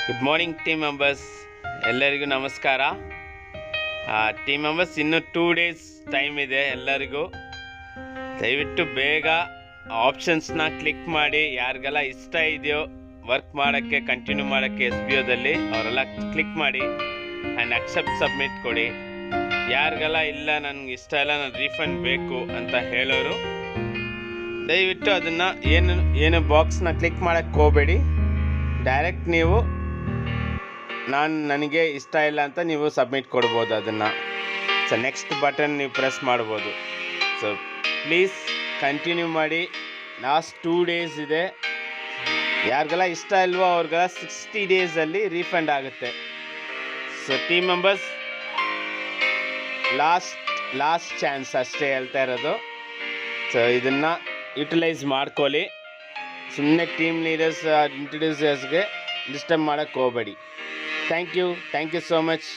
Good morning team members, ಎಲ್ಲರಿಗೂ ನಮಸ್ಕಾರ. Team members, ಇನ್ನೂ 2 ಡೇಸ್ ಟೈಮ್ ಇದೆ. ಎಲ್ಲರಿಗೂ ದಯವಿಟ್ಟು ಬೇಗ ಆಪ್ಷನ್ಸ್ನ ಕ್ಲಿಕ್ ಮಾಡಿ. ಯಾರಿಗೆಲ್ಲ ಇಷ್ಟ ಇದೆಯೋ ವರ್ಕ್ ಮಾಡೋಕ್ಕೆ, ಕಂಟಿನ್ಯೂ ಮಾಡೋಕ್ಕೆ SBOದಲ್ಲಿ ಅವರೆಲ್ಲ ಕ್ಲಿಕ್ ಮಾಡಿ ಆ್ಯಂಡ್ ಅಕ್ಸೆಪ್ಟ್ ಸಬ್ಮಿಟ್ ಕೊಡಿ. ಯಾರಿಗೆಲ್ಲ ಇಲ್ಲ ನನಗೆ ಇಷ್ಟ ಇಲ್ಲ, ನಾನು ರೀಫಂಡ್ ಬೇಕು ಅಂತ ಹೇಳೋರು ದಯವಿಟ್ಟು ಅದನ್ನು ಏನು ಬಾಕ್ಸ್ನ ಕ್ಲಿಕ್ ಮಾಡೋಕ್ಕೆ ಹೋಗಬೇಡಿ. ಡೈರೆಕ್ಟ್ ನೀವು ನನಗೆ ಇಷ್ಟ ಇಲ್ಲ ಅಂತ ನೀವು ಸಬ್ಮಿಟ್ ಕೊಡ್ಬೋದು. ಅದನ್ನು ನೆಕ್ಸ್ಟ್ ಬಟನ್ ನೀವು ಪ್ರೆಸ್ ಮಾಡ್ಬೋದು. ಸೊ ಪ್ಲೀಸ್ ಕಂಟಿನ್ಯೂ ಮಾಡಿ. ಲಾಸ್ಟ್ 2 ಡೇಸ್ ಇದೆ. ಯಾರಿಗೆಲ್ಲ ಇಷ್ಟ ಇಲ್ವೋ ಅವ್ರಿಗೆಲ್ಲ 60 ಡೇಸಲ್ಲಿ ರೀಫಂಡ್ ಆಗುತ್ತೆ. So team members, last chance ಅಷ್ಟೇ ಹೇಳ್ತಾ ಇರೋದು. ಸೊ ಇದನ್ನು ಯುಟಿಲೈಸ್ ಮಾಡ್ಕೊಳ್ಳಿ. ಸುಮ್ಮನೆ ಟೀಮ್ ಲೀಡರ್ಸ್ ಇಂಟ್ರೊಡ್ಯೂಸರ್ಸ್ಗೆ ಡಿಸ್ಟರ್ಬ್ ಮಾಡೋಕ್ಕೆ ಹೋಗಬೇಡಿ. Thank you so much.